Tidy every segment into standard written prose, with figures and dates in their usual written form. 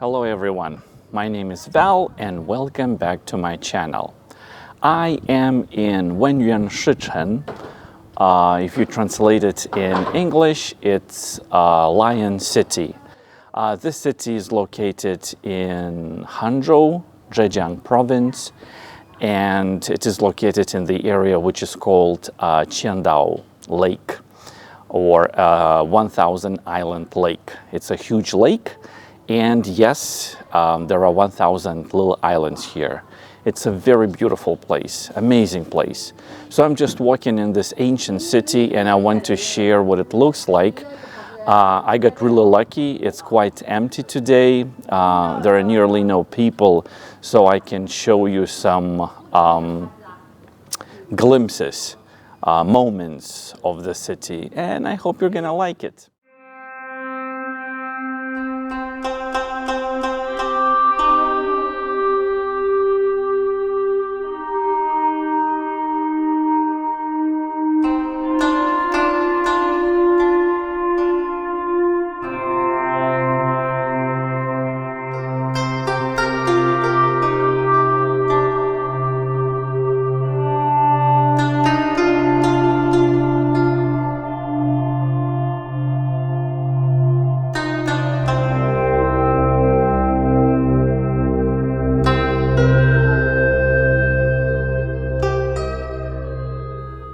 Hello everyone, my name is Val and welcome back to my channel. I am in Wenyuan Shicheng. If you translate it in English, it's Lion City. This city is located in Hangzhou, Zhejiang province, and it is located in the area which is called Qiandao Lake, or 1000 Island Lake. It's a huge lake. And yes, there are 1,000 little islands here. It's a very beautiful place, amazing place. So I'm just walking in this ancient city and I want to share what it looks like. I got really lucky. It's quite empty today. There are nearly no people, so I can show you some glimpses, moments of the city, and I hope you're gonna like it.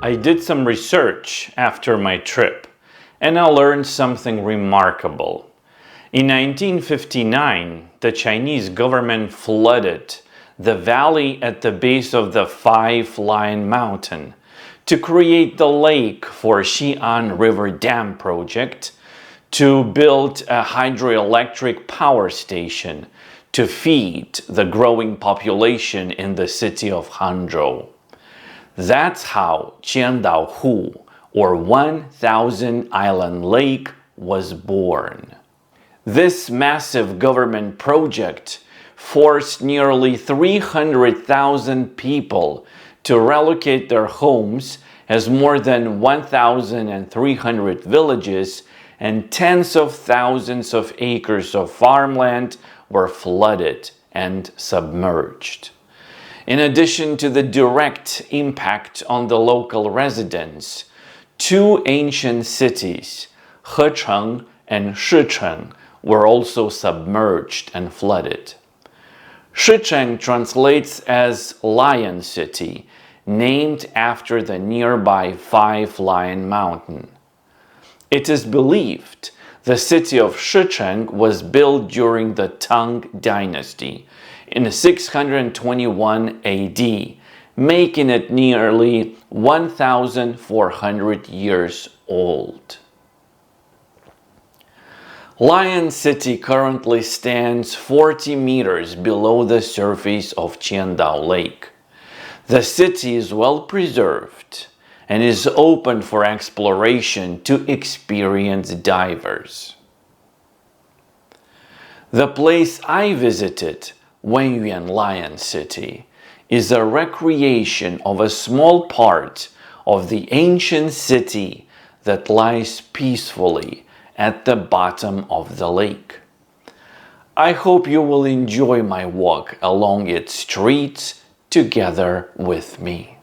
I did some research after my trip, and I learned something remarkable. In 1959, the Chinese government flooded the valley at the base of the Five Lion Mountain to create the lake for Xi'an River Dam project, to build a hydroelectric power station to feed the growing population in the city of Hangzhou. That's how Qiandao, or 1000 Island Lake, was born. This massive government project forced nearly 300,000 people to relocate their homes, as more than 1,300 villages and tens of thousands of acres of farmland were flooded and submerged. In addition to the direct impact on the local residents, two ancient cities, Hecheng and Shicheng, were also submerged and flooded. Shicheng translates as Lion City, named after the nearby Five Lion Mountain. It is believed the city of Shicheng was built during the Tang Dynasty in 621 AD, making it nearly 1,400 years old. Lion City currently stands 40 meters below the surface of Qiandao Lake. The city is well preserved and is open for exploration to experienced divers. The place I visited, Wenyuan Lion City, is a recreation of a small part of the ancient city that lies peacefully at the bottom of the lake. I hope you will enjoy my walk along its streets together with me.